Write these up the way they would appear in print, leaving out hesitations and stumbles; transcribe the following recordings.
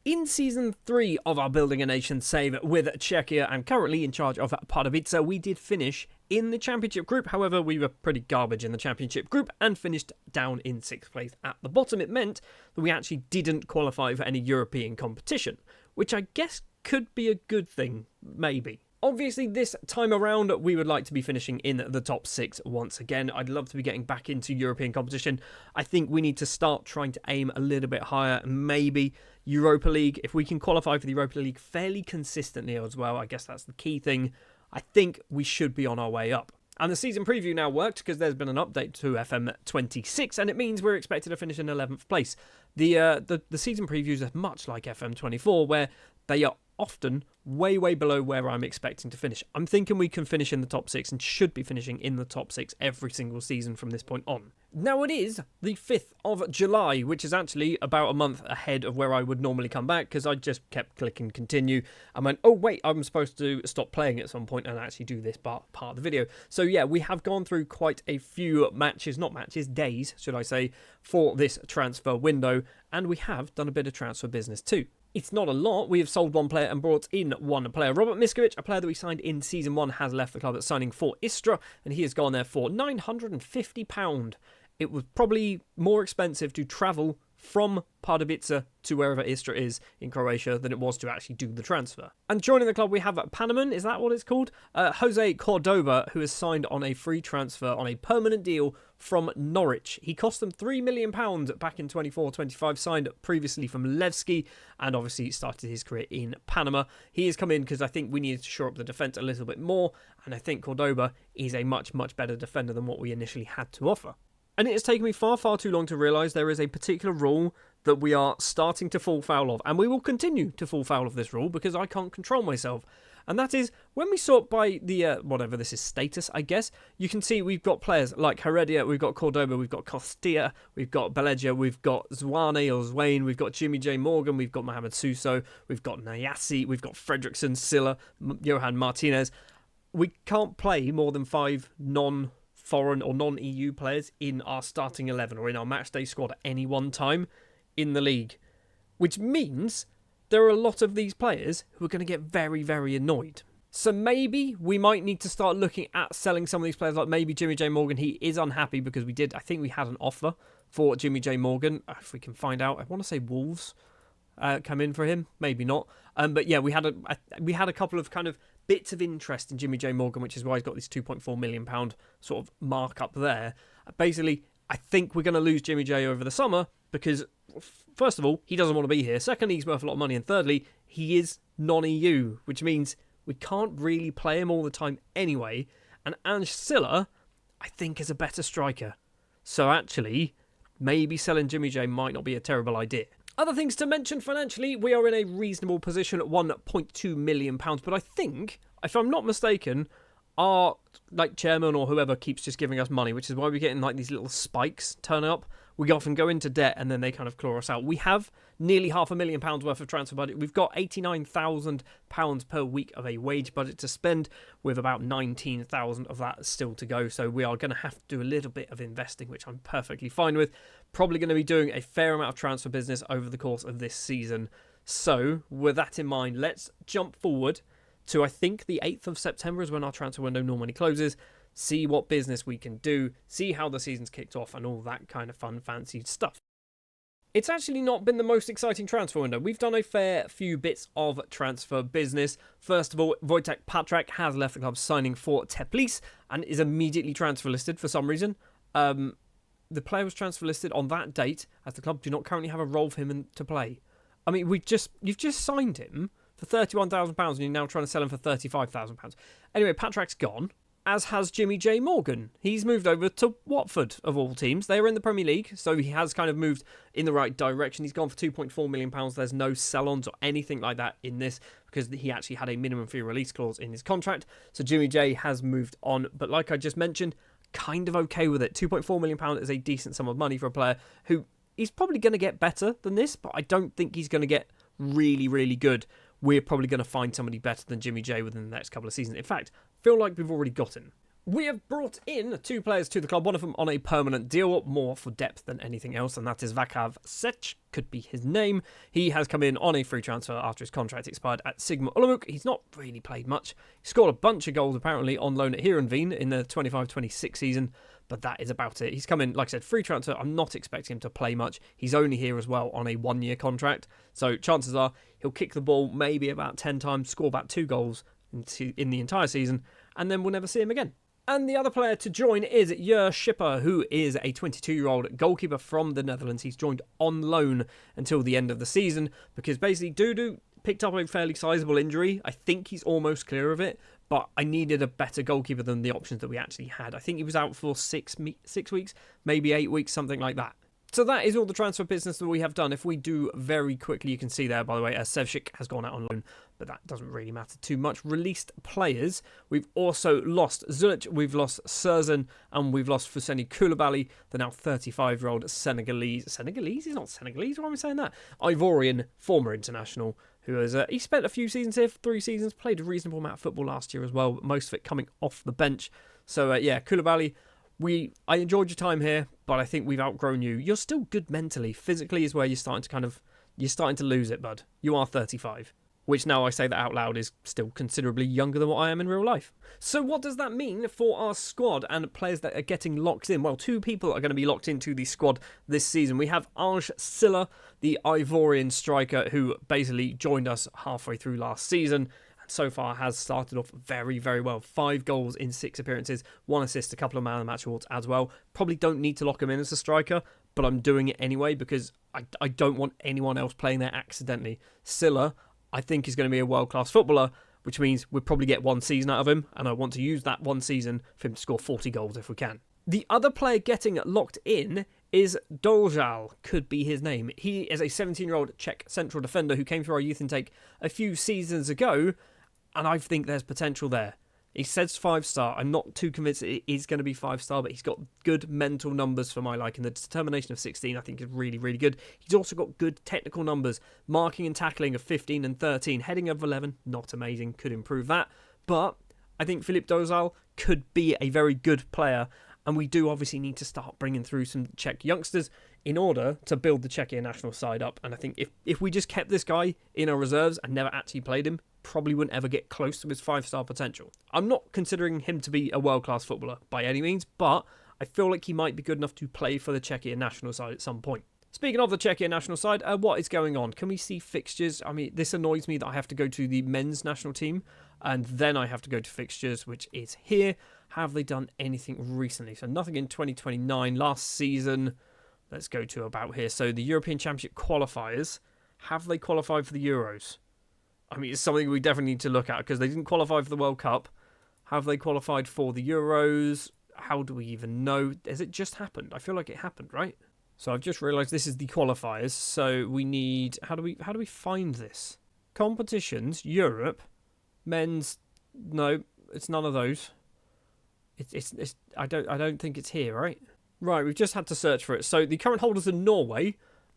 In Season 3 of our Building a Nation save with Czechia and currently in charge of Pardubice, we did finish in the Championship group. However, we were pretty garbage in the Championship group and finished down in 6th place at the bottom. It meant that we actually didn't qualify for any European competition, which I guess could be a good thing, maybe. Obviously, this time around, we would like to be finishing in the top 6 once again. I'd love to be getting back into European competition. I think we need to start trying to aim a little bit higher, maybe Europa League. If we can qualify for the Europa League fairly consistently as well, I guess that's the key thing. I think we should be on our way up. And the season preview now worked because there's been an update to FM26, and it means we're expected to finish in 11th place. The season previews are much like FM24, where they are often way below where I'm expecting to finish. I'm thinking we can finish in the top 6 and should be finishing in the top 6 every single season from this point on. Now it is the 5th of July, which is actually about a month ahead of where I would normally come back because I just kept clicking continue and went, oh wait, I'm supposed to stop playing at some point and actually do this part of the video. So yeah, we have gone through quite a few days, should I say, for this transfer window, and we have done a bit of transfer business too. It's not a lot. We have sold one player and brought in one player. Robert Miskovic, a player that we signed in Season 1, has left the club at signing for Istra, and he has gone there for £950. It was probably more expensive to travel from Pardubice to wherever Istra is in Croatia than it was to actually do the transfer. And joining the club we have Panaman, is that what it's called? Jose Cordoba, who has signed on a free transfer on a permanent deal from Norwich. He cost them £3 million back in 24-25, signed previously from Levski, and obviously started his career in Panama. He has come in because I think we needed to shore up the defence a little bit more, and I think Cordoba is a much better defender than what we initially had to offer. And it has taken me far too long to realise there is a particular rule that we are starting to fall foul of. And we will continue to fall foul of this rule because I can't control myself. And that is, when we sort by the, whatever this is, status, I guess, you can see we've got players like Heredia, we've got Cordoba, we've got Costilla, we've got Belegia, we've got Zwane, we've got Jimmy J. Morgan, we've got Mohamed Suso, we've got Nayasi, we've got Fredriksson, Silla, Johan Martinez. We can't play more than 5 non-foreign or non-EU players in our starting 11 or in our matchday squad at any one time in the league, which means there are a lot of these players who are going to get very annoyed. So maybe we might need to start looking at selling some of these players, like maybe Jimmy J. Morgan. He is unhappy because I think we had an offer for Jimmy J. Morgan. If we can find out, I want to say Wolves come in for him, maybe not. But yeah, we had a couple of kind of bits of interest in Jimmy J. Morgan, which is why he's got this £2.4 million sort of markup there. Basically, I think we're going to lose Jimmy J over the summer because, first of all, he doesn't want to be here. Secondly, he's worth a lot of money. And thirdly, he is non-EU, which means we can't really play him all the time anyway. And Ange Silla, I think, is a better striker. So actually, maybe selling Jimmy J might not be a terrible idea. Other things to mention financially, we are in a reasonable position at £1.2 million. But I think, if I'm not mistaken, our chairman or whoever keeps just giving us money, which is why we're getting these little spikes turn up. We often go into debt and then they kind of claw us out. We have nearly £500,000 worth of transfer budget. We've got £89,000 per week of a wage budget to spend, with about 19,000 of that still to go. So we are going to have to do a little bit of investing, which I'm perfectly fine with. Probably going to be doing a fair amount of transfer business over the course of this season. So with that in mind, let's jump forward to, I think, the 8th of September is when our transfer window normally closes. See what business we can do, see how the season's kicked off, and all that kind of fun, fancy stuff. It's actually not been the most exciting transfer window. We've done a fair few bits of transfer business. First of all, Wojtek Patrak has left the club signing for Teplice and is immediately transfer listed for some reason. The player was transfer listed on that date, as the club do not currently have a role for him to play. I mean, you've just signed him for £31,000 and you're now trying to sell him for £35,000. Anyway, Patrak's gone, as has Jimmy J. Morgan. He's moved over to Watford, of all teams. They are in the Premier League, so he has kind of moved in the right direction. He's gone for £2.4 million. There's no sell-ons or anything like that in this because he actually had a minimum fee release clause in his contract. So Jimmy J has moved on. But like I just mentioned, kind of okay with it. £2.4 million is a decent sum of money for a player who is probably going to get better than this, but I don't think he's going to get really good. We're probably going to find somebody better than Jimmy J within the next couple of seasons. In fact, feel like we've already got him. We have brought in 2 players to the club, one of them on a permanent deal, more for depth than anything else, and that is Vakav Sech, could be his name. He has come in on a free transfer after his contract expired at Sigma Olomouc. He's not really played much. He scored a bunch of goals apparently on loan at Heerenveen in the 25-26 season, but that is about it. He's come in, like I said, free transfer. I'm not expecting him to play much. He's only here as well on a 1-year contract, so chances are he'll kick the ball maybe about 10 times, score about 2 goals in the entire season, and then we'll never see him again. And the other player to join is Jur Schipper, who is a 22-year-old goalkeeper from the Netherlands. He's joined on loan until the end of the season because basically Dudu picked up a fairly sizable injury. I think he's almost clear of it, but I needed a better goalkeeper than the options that we actually had. I think he was out for 6 weeks, maybe 8 weeks, something like that. So that is all the transfer business that we have done. If we do very quickly, you can see there, by the way, Sevcik has gone out on loan, but that doesn't really matter too much. Released players, we've also lost Zulic, we've lost Serzen, and we've lost Fousseni Koulibaly, the now 35-year-old Senegalese. Senegalese? He's not Senegalese, why am I saying that? Ivorian former international, who has he spent a few seasons here, 3 seasons, played a reasonable amount of football last year as well, most of it coming off the bench. So yeah, Koulibaly, I enjoyed your time here, but I think we've outgrown you. You're still good mentally. Physically is where you're starting to lose it, bud. You are 35, which now I say that out loud is still considerably younger than what I am in real life. So what does that mean for our squad and players that are getting locked in? Well, 2 people are going to be locked into the squad this season. We have Ange Silla, the Ivorian striker who basically joined us halfway through last season. So far has started off very, very well. 5 goals in 6 appearances, 1 assist, a couple of man of the match awards as well. Probably don't need to lock him in as a striker, but I'm doing it anyway because I don't want anyone else playing there accidentally. Silla, I think, is going to be a world-class footballer, which means we'll probably get 1 season out of him, and I want to use that 1 season for him to score 40 goals if we can. The other player getting locked in is Doljal, could be his name. He is a 17-year-old Czech central defender who came through our youth intake a few seasons ago, and I think there's potential there. He says 5-star. I'm not too convinced it is going to be 5-star, but he's got good mental numbers for my liking. The determination of 16, I think, is really, really good. He's also got good technical numbers. Marking and tackling of 15 and 13. Heading of 11, not amazing. Could improve that. But I think Filip Dozal could be a very good player, and we do obviously need to start bringing through some Czech youngsters in order to build the Czechia national side up. And I think if we just kept this guy in our reserves and never actually played him, probably wouldn't ever get close to his 5-star potential. I'm not considering him to be a world-class footballer by any means, but I feel like he might be good enough to play for the Czechia national side at some point. Speaking of the Czechia national side, what is going on? Can we see fixtures? I mean, this annoys me that I have to go to the men's national team and then I have to go to fixtures, which is here. Have they done anything recently? So nothing in 2029. Last season, let's go to about here. So the European Championship qualifiers, have they qualified for the Euros? I mean, it's something we definitely need to look at because they didn't qualify for the World Cup. Have they qualified for the Euros? How do we even know? Has it just happened? I feel like it happened, right? So I've just realised this is the qualifiers. So we need... How do we find this? Competitions, Europe, men's... No, it's none of those. It's I don't think it's here, right? Right, we've just had to search for it. So the current holders are Norway.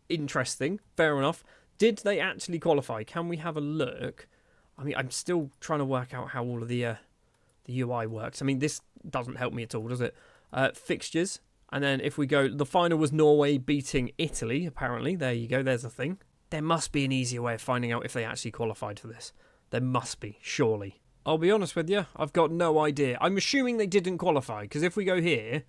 Interesting, fair enough. Did they actually qualify? Can we have a look? I mean, I'm still trying to work out how all of the UI works. I mean, this doesn't help me at all, does it? Fixtures. And then if we go, the final was Norway beating Italy, apparently. There you go, there's a thing. There must be an easier way of finding out if they actually qualified for this. There must be, surely. I'll be honest with you, I've got no idea. I'm assuming they didn't qualify, because if we go here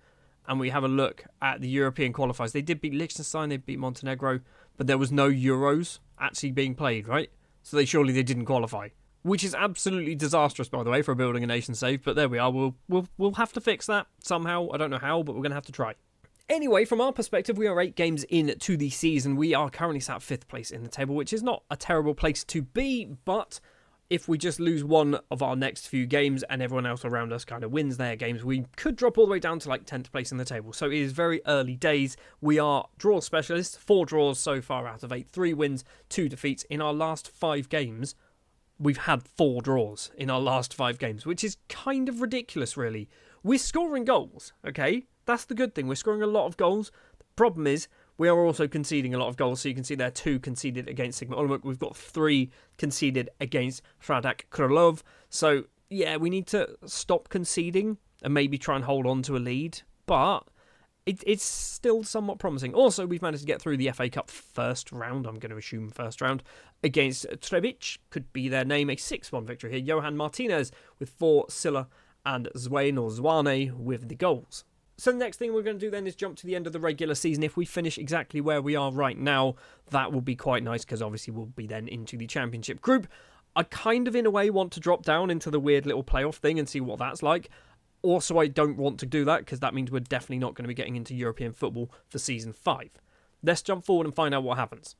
and we have a look at the European qualifiers, they did beat Liechtenstein, they beat Montenegro, but there was no Euros actually being played, right? So surely they didn't qualify. Which is absolutely disastrous, by the way, for a Building a Nation save. But there we are. We'll have to fix that somehow. I don't know how, but we're going to have to try. Anyway, from our perspective, we are 8 games into the season. We are currently sat 5th place in the table, which is not a terrible place to be. But if we just lose one of our next few games and everyone else around us kind of wins their games, we could drop all the way down to like 10th place in the table. So it is very early days. We are draw specialists. 4 draws so far out of 8. 3 wins, 2 defeats. In our last 5 games... we've had 4 draws in our last 5 games, which is kind of ridiculous, really. We're scoring goals, okay? That's the good thing. We're scoring a lot of goals. The problem is we are also conceding a lot of goals. So you can see there 2 conceded against Sigma Olomouc. We've got 3 conceded against Hradec Králové. So, yeah, we need to stop conceding and maybe try and hold on to a lead. But it's still somewhat promising. Also, we've managed to get through the FA Cup first round. I'm going to assume first round against Trebic. Could be their name. A 6-1 victory here. Johan Martinez with 4, Silla and Zwane with the goals. So the next thing we're going to do then is jump to the end of the regular season. If we finish exactly where we are right now, that will be quite nice because obviously we'll be then into the championship group. I kind of, in a way, want to drop down into the weird little playoff thing and see what that's like. Also, I don't want to do that because that means we're definitely not going to be getting into European football for Season 5. Let's jump forward and find out what happens.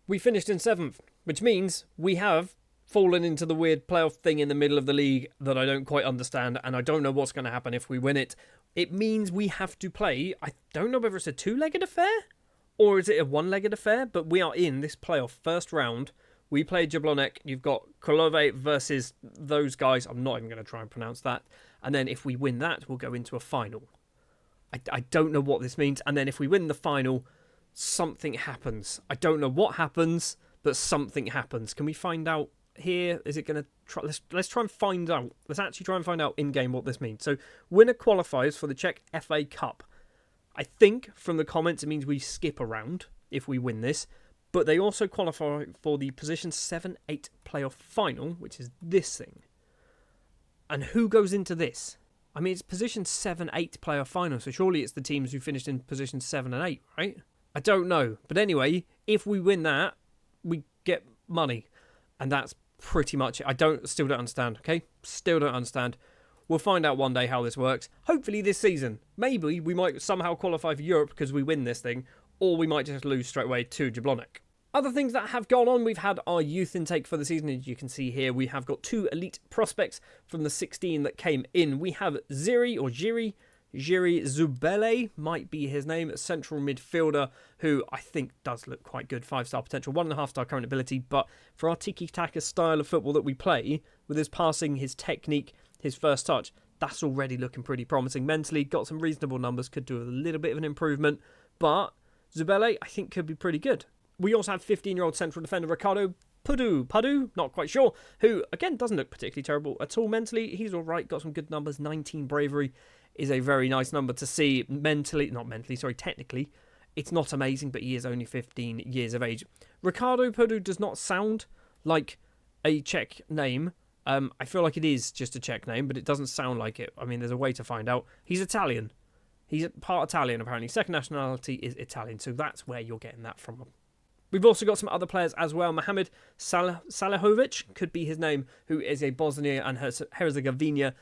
We finished in 7th, which means we have fallen into the weird playoff thing in the middle of the league that I don't quite understand, and I don't know what's going to happen if we win it. It means we have to play, I don't know whether it's a 2-legged affair or is it a 1-legged affair, but we are in this playoff first round. We play Jablonec. You've got Kralove versus those guys. I'm not even going to try and pronounce that. And then if we win that, we'll go into a final. I don't know what this means. And then if we win the final, something happens. I don't know what happens, but something happens. Can we find out here? Is it going to try? Let's try and find out. Let's actually try and find out in-game what this means. So winner qualifies for the Czech FA Cup. I think from the comments it means we skip a round if we win this. But they also qualify for the position 7-8 playoff final, which is this thing. And who goes into this? I mean, it's position 7-8 playoff final, so surely it's the teams who finished in position 7 and 8, right? I don't know. But anyway, if we win that, we get money. And that's pretty much it. Still don't understand, okay? Still don't understand. We'll find out one day how this works. Hopefully this season. Maybe we might somehow qualify for Europe because we win this thing. Or we might just lose straight away to Jablonec. Other things that have gone on, we've had our youth intake for the season. As you can see here, we have got 2 elite prospects from the 16 that came in. We have Jiri Zubele, might be his name, central midfielder, who I think does look quite good. 5-star potential, 1.5-star current ability. But for our tiki-taka style of football that we play, with his passing, his technique, his first touch, that's already looking pretty promising. Mentally, got some reasonable numbers, could do with a little bit of an improvement. But Zubele, I think, could be pretty good. We also have 15-year-old central defender Ricardo Padu, not quite sure, who, again, doesn't look particularly terrible at all mentally. He's all right, got some good numbers. 19 bravery is a very nice number to see. Technically, it's not amazing, but he is only 15 years of age. Ricardo Padu does not sound like a Czech name. I feel like it is just a Czech name, but it doesn't sound like it. I mean, there's a way to find out. He's Italian. He's part Italian, apparently. Second nationality is Italian, so that's where you're getting that from. We've also got some other players as well. Mohamed Salahovic could be his name, who is a Bosnia and Herzegovina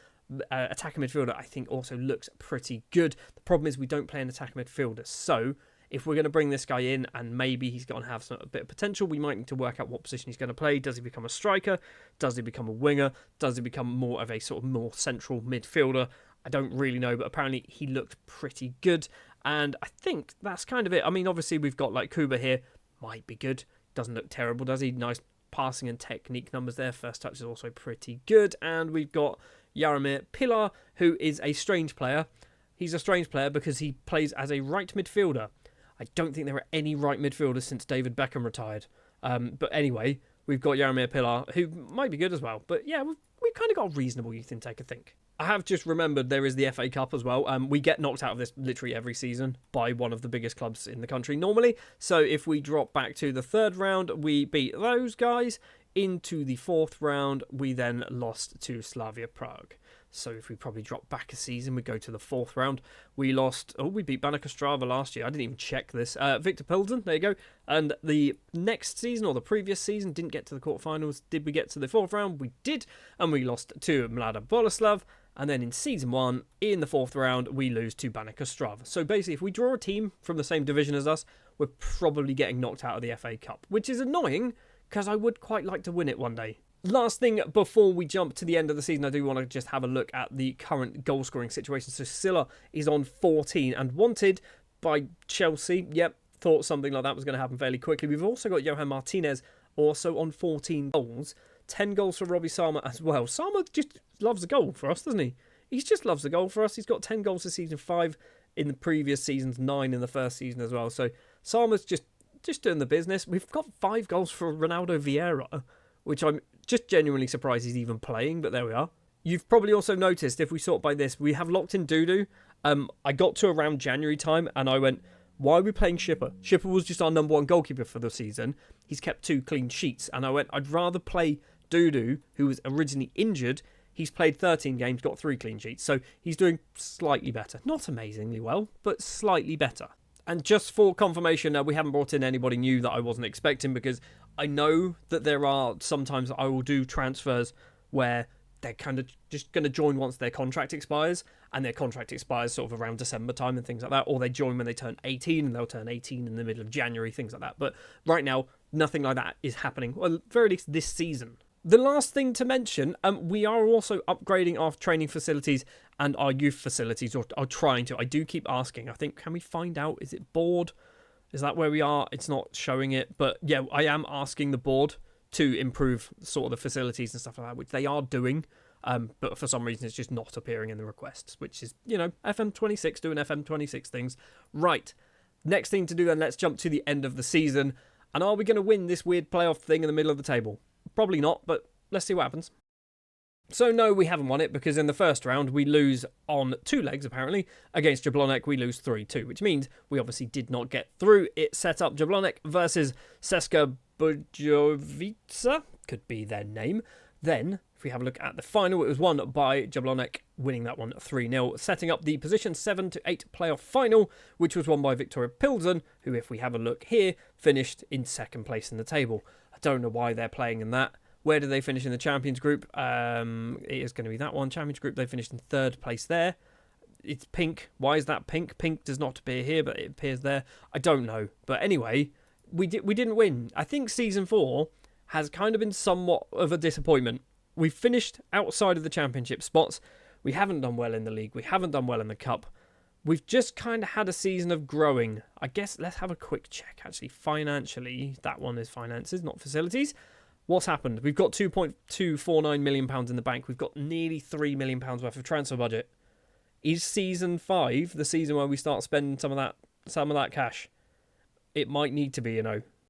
attacker midfielder. I think also looks pretty good. The problem is we don't play an attacker midfielder. So if we're going to bring this guy in and maybe he's going to have a bit of potential, we might need to work out what position he's going to play. Does he become a striker? Does he become a winger? Does he become more of a sort of more central midfielder? I don't really know, but apparently he looked pretty good. And I think that's kind of it. I mean, obviously we've got like Kuba here. Might be good. Doesn't look terrible, does he? Nice passing and technique numbers there. First touch is also pretty good. And we've got Jaromir Pilar, who is a strange player. He's a strange player because he plays as a right midfielder. I don't think there are any right midfielders since David Beckham retired. But anyway, we've got Jaromir Pilar, who might be good as well. But yeah, we've kind of got a reasonable youth intake, I think. I have just remembered there is the FA Cup as well. We get knocked out of this literally every season by one of the biggest clubs in the country normally. So if we drop back to the 3rd round, we beat those guys. Into the 4th round, we then lost to Slavia Prague. So if we probably drop back a season, we go to the 4th round. We beat Baník Ostrava last year. I didn't even check this. Victor Pilsen, there you go. And the next season, or the previous season, didn't get to the quarterfinals. Did we get to the 4th round? We did. And we lost to Mlada Boleslav. And then in Season 1, in the 4th round, we lose to Baník Ostrava. So basically, if we draw a team from the same division as us, we're probably getting knocked out of the FA Cup, which is annoying because I would quite like to win it one day. Last thing before we jump to the end of the season, I do want to just have a look at the current goal-scoring situation. So Silla is on 14 and wanted by Chelsea. Yep, thought something like that was going to happen fairly quickly. We've also got Johan Martinez also on 14 goals. 10 goals for Robbie Sama as well. Sama just loves a goal for us, doesn't he? He just loves a goal for us. He's got 10 goals this season, 5 in the previous seasons, 9 in the first season as well. So Sama's just doing the business. We've got 5 goals for Ronaldo Vieira, which I'm just genuinely surprised he's even playing, but there we are. You've probably also noticed, if we sort by this, we have locked in Dudu. I got to around January time and I went, why are we playing Schipper? Schipper was just our number one goalkeeper for the season. He's kept 2 clean sheets. And I went, I'd rather play Dudu, who was originally injured. He's played 13 games, got 3 clean sheets. So he's doing slightly better. Not amazingly well, but slightly better. And just for confirmation, we haven't brought in anybody new that I wasn't expecting, because I know that there are sometimes I will do transfers where they're kind of just going to join once their contract expires, and their contract expires sort of around December time and things like that, or they join when they turn 18 and they'll turn 18 in the middle of January, things like that. But right now, nothing like that is happening, well, at very least this season. The last thing to mention, we are also upgrading our training facilities and our youth facilities, or are trying to. I do keep asking. I think, can we find out? Is it board? Is that where we are? It's not showing it. But yeah, I am asking the board to improve sort of the facilities and stuff like that, which they are doing. But for some reason, it's just not appearing in the requests, which is, FM26 doing FM26 things. Right. Next thing to do then, let's jump to the end of the season. And are we going to win this weird playoff thing in the middle of the table? Probably not, but let's see what happens. So no, we haven't won it, because in the first round we lose on 2 legs, apparently. Against Jablonec, we lose 3-2, which means we obviously did not get through. It set up Jablonec versus Ceska Bujovica, could be their name. Then, if we have a look at the final, it was won by Jablonec, winning that one 3-0, setting up the position 7 to 8 playoff final, which was won by Victoria Pilsen, who, if we have a look here, finished in 2nd place in the table. I don't know why they're playing in that. Where did they finish in the Champions Group? It is going to be that one. Champions Group, they finished in 3rd place there. It's pink. Why is that pink? Pink does not appear here, but it appears there. I don't know. But anyway, we didn't win. I think Season 4 has kind of been somewhat of a disappointment. We've finished outside of the Championship spots. We haven't done well in the league. We haven't done well in the Cup. We've just kind of had a season of growing. I guess let's have a quick check, actually. Financially, that one is finances, not facilities. What's happened? We've got £2.249 million in the bank. We've got nearly £3 million worth of transfer budget. Is Season 5 the season where we start spending some of that cash? It might need to be,